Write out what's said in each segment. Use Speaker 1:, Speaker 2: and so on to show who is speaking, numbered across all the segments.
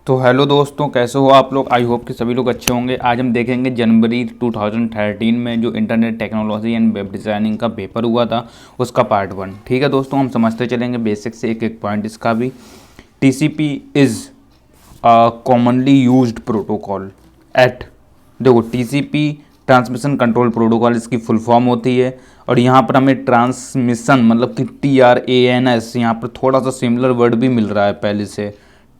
Speaker 1: तो हेलो दोस्तों, कैसे हो आप लोग। आई होप कि सभी लोग अच्छे होंगे। आज हम देखेंगे जनवरी 2013 में जो internet technology and web designing का पेपर हुआ था उसका पार्ट 1। ठीक है दोस्तों, हम समझते चलेंगे बेसिक से एक एक पॉइंट इसका भी। TCP is commonly used protocol at, देखो टीसीपी ट्रांसमिशन कंट्रोल प्रोटोकॉल इसकी फुल फॉर्म होती है। और यहाँ पर हमें ट्रांसमिशन मतलब कि TRANS, यहाँ पर थोड़ा सा सिमिलर वर्ड भी मिल रहा है पहले से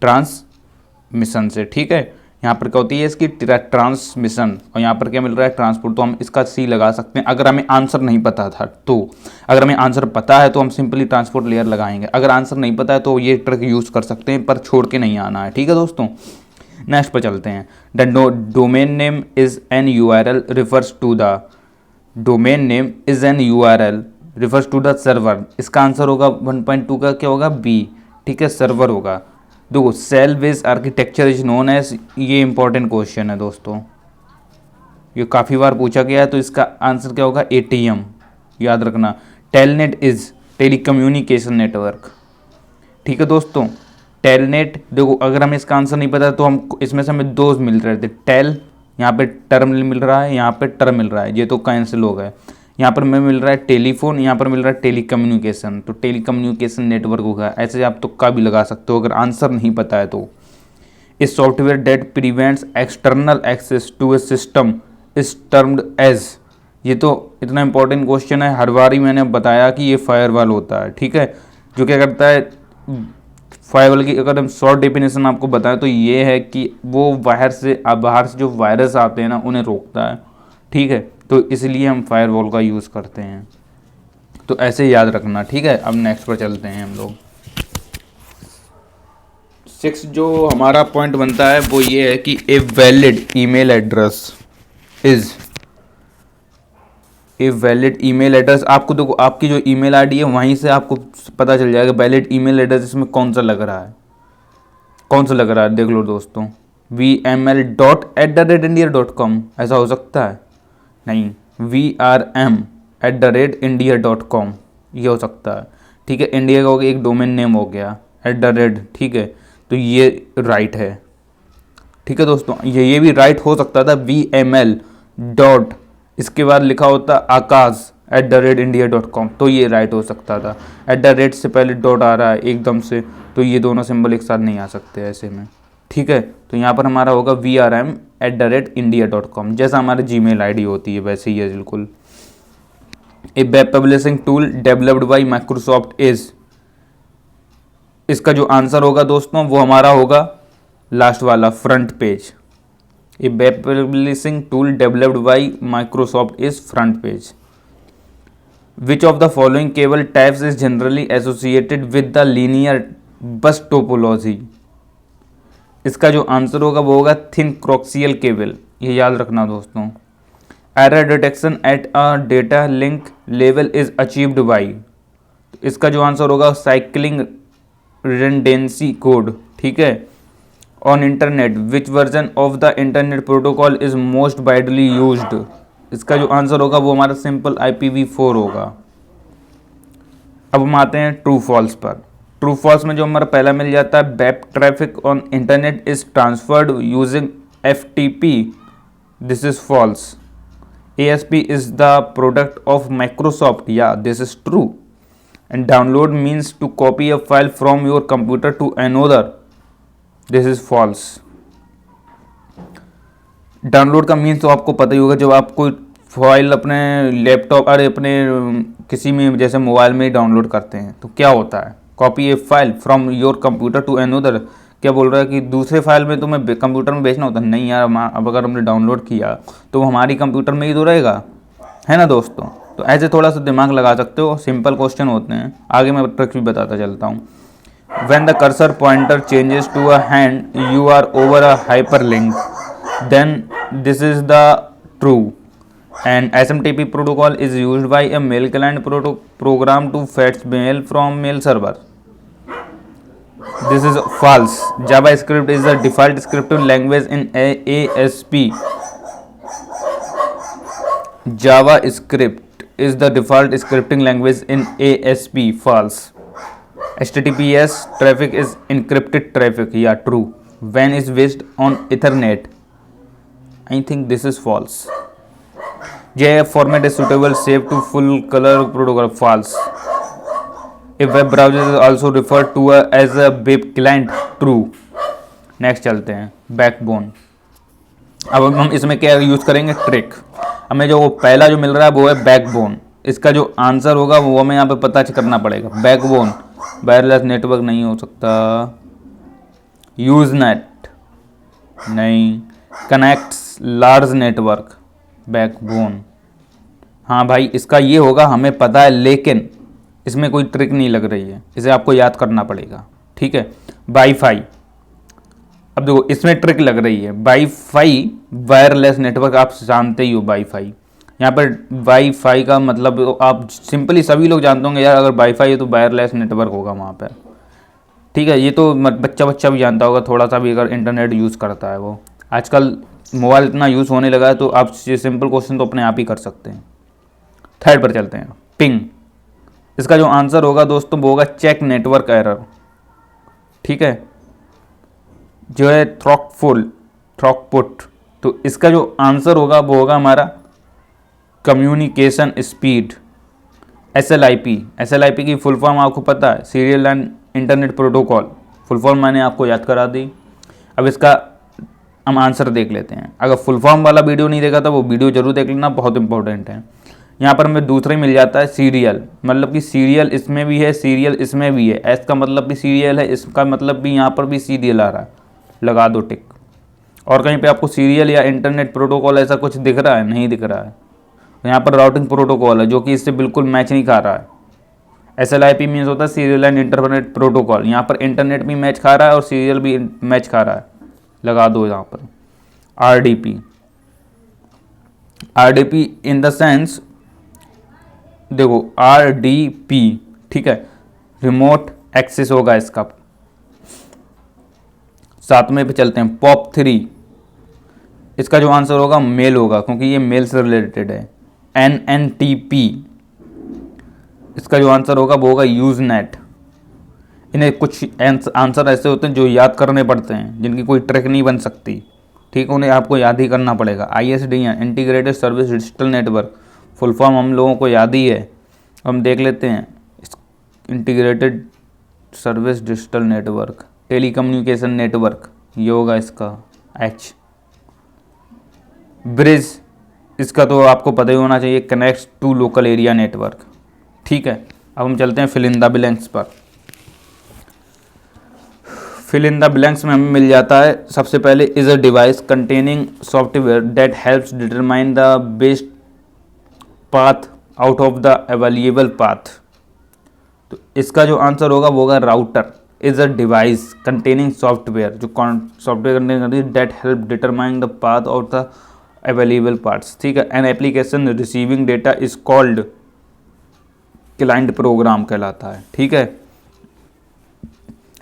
Speaker 1: ट्रांसमिशन से। ठीक है, यहाँ पर क्या होती है इसकी ट्रांसमिशन, और यहाँ पर क्या मिल रहा है ट्रांसपोर्ट। तो हम इसका सी लगा सकते हैं अगर हमें आंसर नहीं पता था तो। अगर हमें आंसर पता है तो हम सिंपली ट्रांसपोर्ट लेयर लगाएंगे, अगर आंसर नहीं पता है तो ये ट्रिक यूज़ कर सकते हैं, पर छोड़ के नहीं आना है। ठीक है दोस्तों, नेक्स्ट पर चलते हैं। The domain name is an URL refers to the, domain name is an URL refers to the server. इसका आंसर होगा 1.2 का क्या होगा बी। ठीक है, सर्वर होगा। देखो cell based architecture is known as, ये इंपॉर्टेंट क्वेश्चन है दोस्तों, ये काफ़ी बार पूछा गया है। तो इसका आंसर क्या होगा ATM, याद रखना। Telnet is telecommunication network. ठीक है दोस्तों, टेलनेट, देखो अगर हमें इसका आंसर नहीं पता तो हम इसमें से हमें दो मिल रहे थे, टेल, यहाँ पे टर्म मिल रहा है, यहाँ पे टर्म मिल रहा है, ये तो कैंसिल हो गए। यहाँ पर हमें मिल रहा है टेलीफोन, यहाँ पर मिल रहा है टेलीकम्युनिकेशन, तो टेलीकम्युनिकेशन नेटवर्क होगा। ऐसे आप तुक्का भी लगा सकते हो अगर आंसर नहीं पता है तो। Is software that prevents external access to a system is termed as, ये तो इतना इंपॉर्टेंट क्वेश्चन है, हर बार ही मैंने बताया कि ये फायरवॉल होता है। ठीक है, जो क्या करता है फायरवॉल की अगर हम शॉर्ट डेफिनेशन आपको बताएं तो ये है कि वो बाहर से जो वायरस आते हैं ना उन्हें रोकता है। ठीक है, तो इसलिए हम फायरवॉल का यूज़ करते हैं, तो ऐसे याद रखना। ठीक है, अब नेक्स्ट पर चलते हैं हम लोग। 6 जो हमारा पॉइंट बनता है वो ये है कि a valid email address is, a valid email address, आपको देखो आपकी जो ईमेल आईडी है वहीं से आपको पता चल जाएगा वैलिड ईमेल एड्रेस इसमें कौन सा लग रहा है, कौन सा लग रहा है। देख लो दोस्तों, VML.@india.com, ऐसा हो सकता है? नहीं, VRM@india.com ये हो सकता है। ठीक है, इंडिया का हो गया, एक डोमेन नेम हो गया @ ठीक है, तो ये राइट है। ठीक है दोस्तों, ये भी राइट हो सकता था VML डॉट, इसके बाद लिखा होता आकाश @india.com, तो ये राइट हो सकता था। @ से पहले डॉट आ रहा है एकदम से, तो ये दोनों सिंबल एक साथ नहीं आ सकते ऐसे में। ठीक है, तो यहाँ पर हमारा होगा VRM@india.com, जैसा हमारी Gmail ID होती है वैसे ही है बिल्कुल। A web publishing tool developed by Microsoft is, इसका जो आंसर होगा दोस्तों वो हमारा होगा लास्ट वाला front page. A web publishing tool developed by Microsoft is front page. Which of the following cable types is generally associated with the linear बस topology, इसका जो आंसर होगा वो होगा थिन कोक्सियल केबल, ये याद रखना दोस्तों। Error detection at a data link level is achieved by, इसका जो आंसर होगा साइक्लिंग रिडंडेंसी कोड। ठीक है, on internet which version of the internet protocol is most widely used, इसका जो आंसर होगा वो हमारा सिंपल IPv4 होगा। अब हम आते हैं ट्रू फॉल्स पर। ट्रू फॉल्स में जो हमारा पहला मिल जाता है, web traffic on internet is transferred using FTP, this is false. ASP is the product of Microsoft, या this is true. And download means to copy a file from your computer to another, this is false. Download का means तो आपको पता ही होगा, जब आप कोई file अपने लैपटॉप अरे अपने किसी में जैसे मोबाइल में ही डाउनलोड करते हैं तो क्या होता है, copy a file from your computer to another. क्या बोल रहा है कि दूसरे फाइल में तुम्हें कंप्यूटर में भेजना होता है? नहीं यार, अब अगर हमने डाउनलोड किया तो हमारी कंप्यूटर में ही तो रहेगा, है ना दोस्तों। तो ऐसे थोड़ा सा दिमाग लगा सकते हो, सिंपल क्वेश्चन होते हैं। आगे मैं ट्रिक्स भी बताता चलता हूँ। When the cursor pointer changes to a hand, you are over a hyperlink, then this is the true. And SMTP protocol is used by a mail client program to fetch mail from mail server. This is false. JavaScript is the default scripting language in ASP. JavaScript is the default scripting language in ASP. False. HTTPS traffic is encrypted traffic, या true. When is based on ethernet, I think this is false. JF format is suitable shape to full color protocol, false। A web browser is also referred to as a web client, true। Next चलते हैं backbone. अब हम इसमें क्या use करेंगे, trick. हमें जो पहला जो मिल रहा है वो है बैकबोन। इसका जो आंसर होगा वो हमें यहाँ पे पता करना पड़ेगा। बैकबोन वायरलेस नेटवर्क नहीं हो सकता, यूज नेट नहीं, कनेक्ट्स लार्ज नेटवर्क, बैकबोन। हाँ भाई इसका ये होगा, हमें पता है, लेकिन इसमें कोई ट्रिक नहीं लग रही है, इसे आपको याद करना पड़ेगा, ठीक है। वाईफाई, अब देखो इसमें ट्रिक लग रही है। वाईफाई वायरलेस नेटवर्क, आप जानते ही हो वाईफाई। यहाँ पर वाईफाई का मतलब तो आप सिंपली सभी लोग जानते होंगे यार, अगर वाईफाई है तो वायरलेस नेटवर्क होगा वहाँ पर, ठीक है। ये तो बच्चा भी जानता होगा, थोड़ा सा भी अगर इंटरनेट यूज़ करता है वो। आजकल मोबाइल इतना यूज़ होने लगा है तो आप ये सिंपल क्वेश्चन तो अपने आप ही कर सकते हैं। थर्ड पर चलते हैं, पिंग। इसका जो आंसर होगा दोस्तों वो होगा चेक नेटवर्क एरर, ठीक है। जो है थ्रॉकपुट, तो इसका जो आंसर होगा वो होगा हमारा कम्युनिकेशन स्पीड, SLIP की फुल फॉर्म आपको पता है, serial and internet protocol. Full form मैंने आपको याद करा दी। अब इसका हम आंसर देख लेते हैं। अगर फुल फॉर्म वाला वीडियो नहीं देखा था वो वीडियो जरूर देख लेना, बहुत इंपॉर्टेंट है। यहाँ पर हमें दूसरा ही मिल जाता है सीरियल, मतलब कि सीरियल इसमें भी है, सीरियल इसमें भी है। एस का मतलब भी सीरियल है, इसका मतलब भी यहाँ पर भी सीरियल आ रहा है, लगा दो टिक। और कहीं पे आपको सीरियल या इंटरनेट प्रोटोकॉल ऐसा कुछ दिख रहा है? नहीं दिख रहा है। यहाँ पर राउटिंग प्रोटोकॉल है जो कि इससे बिल्कुल मैच नहीं खा रहा है। SLIP मीन्स होता है सीरियल एंड इंटरनेट प्रोटोकॉल। यहाँ पर इंटरनेट भी मैच खा रहा है और सीरियल भी मैच खा रहा है, लगा दो यहाँ पर। RDP इन द सेंस, देखो RDP, ठीक है, रिमोट एक्सेस होगा इसका। सातवें पे चलते हैं, POP3। इसका जो आंसर होगा मेल होगा, क्योंकि ये मेल से रिलेटेड है। NNTP, इसका जो आंसर होगा वो होगा यूज नेट। इन्हें कुछ आंसर ऐसे होते हैं जो याद करने पड़ते हैं, जिनकी कोई ट्रिक नहीं बन सकती, ठीक है, उन्हें आपको याद ही करना पड़ेगा। ISDN, integrated service digital network, full form हम लोगों को याद ही है। हम देख लेते हैं, integrated service digital network, telecommunication network, ये होगा इसका H। ब्रिज, इसका तो आपको पता ही होना चाहिए, connects to local area network, ठीक है। अब हम चलते हैं फिल इन द ब्लैंक्स पर। फिल इन द ब्लैंक्स में हमें मिल जाता है सबसे पहले, is a device containing software that helps determine the best path out of the available path. तो इसका जो आंसर होगा वो होगा router. Is a device containing software, जो सॉफ्टवेयर कंटेन करती है, that help determine the path out the available parts, ठीक है। An application receiving data is called client program कहलाता है, ठीक है।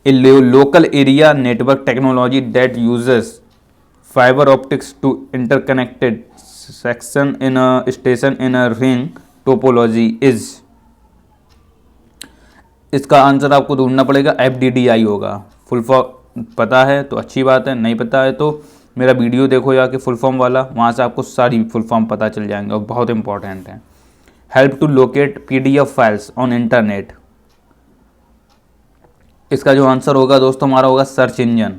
Speaker 1: Local area network technology that uses fiber optics to interconnected section in a station in a ring topology is. इसका answer आपको ढूंढना पड़ेगा, FDDI होगा। फुल फॉर्म पता है तो अच्छी बात है, नहीं पता है तो मेरा वीडियो देखो जाके फुल फॉर्म वाला, वहाँ से आपको सारी फुल फॉर्म पता चल जाएंगे और बहुत इंपॉर्टेंट है। Help to locate PDF files on internet. इसका जो आंसर होगा दोस्तों हमारा होगा search engine.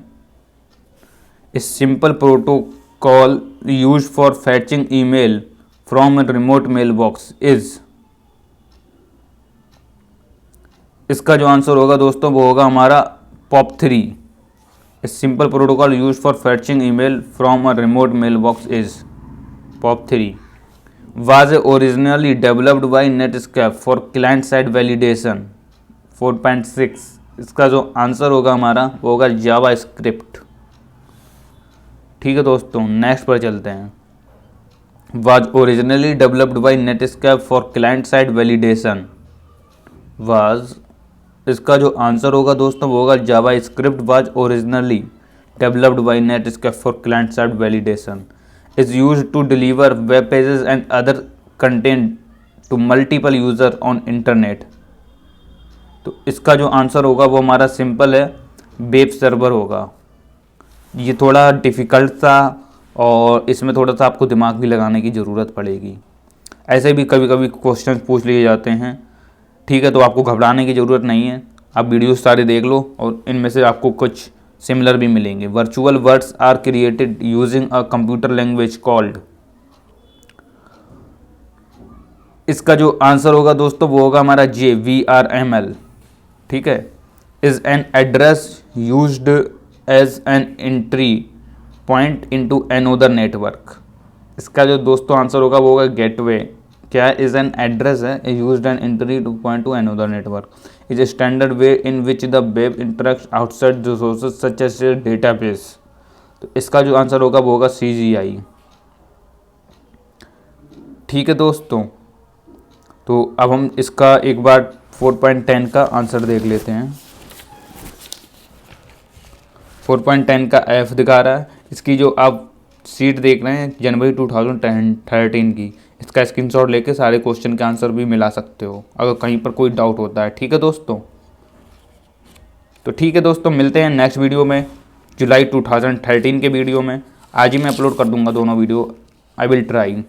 Speaker 1: Is simple protocol use for fetching email from remote mail box is. इसका जो आंसर होगा दोस्तों वो होगा हमारा POP3। Is simple protocol use for fetching email from a remote mail box is POP3। was originally developed by Netscape for client side validation 4.6। इसका जो answer होगा हमारा वो होगा जावा स्क्रिप्ट, ठीक है दोस्तों। नेक्स्ट पर चलते हैं, was originally developed by Netscape for client side validation was, इसका जो आंसर होगा दोस्तों वो होगा जावा script was originally developed by Netscape for client side validation is used to deliver web pages and other content to multiple user on internet। तो इसका जो answer होगा वो हमारा सिंपल है, वेब सर्वर होगा। ये थोड़ा डिफ़िकल्ट था और इसमें थोड़ा सा आपको दिमाग भी लगाने की ज़रूरत पड़ेगी। ऐसे भी कभी कभी क्वेश्चन पूछ लिए जाते हैं, ठीक है, तो आपको घबराने की ज़रूरत नहीं है। आप वीडियोस सारे देख लो और इनमें से आपको कुछ सिमिलर भी मिलेंगे। Virtual words are created using a computer language called. इसका जो आंसर होगा दोस्तों वो होगा हमारा JVRML, ठीक है। Is an address used as an entry point into another network. इसका जो दोस्तों आंसर होगा वो होगा गेटवे। क्या है? इज एन एड्रेस है used an entry to point to another network. Is a standard way in which the web interact outside resources such as database. तो इसका जो आंसर होगा वो होगा CGI, ठीक है दोस्तों। तो अब हम इसका एक बार 4.10 का आंसर देख लेते हैं। 4.10 का F दिखा रहा है। इसकी जो आप सीट देख रहे हैं जनवरी 2013 की, इसका स्क्रीनशॉट लेके सारे क्वेश्चन के आंसर भी मिला सकते हो अगर कहीं पर कोई डाउट होता है, ठीक है दोस्तों। तो ठीक है दोस्तों, मिलते हैं नेक्स्ट वीडियो में, जुलाई 2013 के वीडियो में। आज ही मैं अपलोड कर दूंगा दोनों वीडियो, आई विल ट्राई।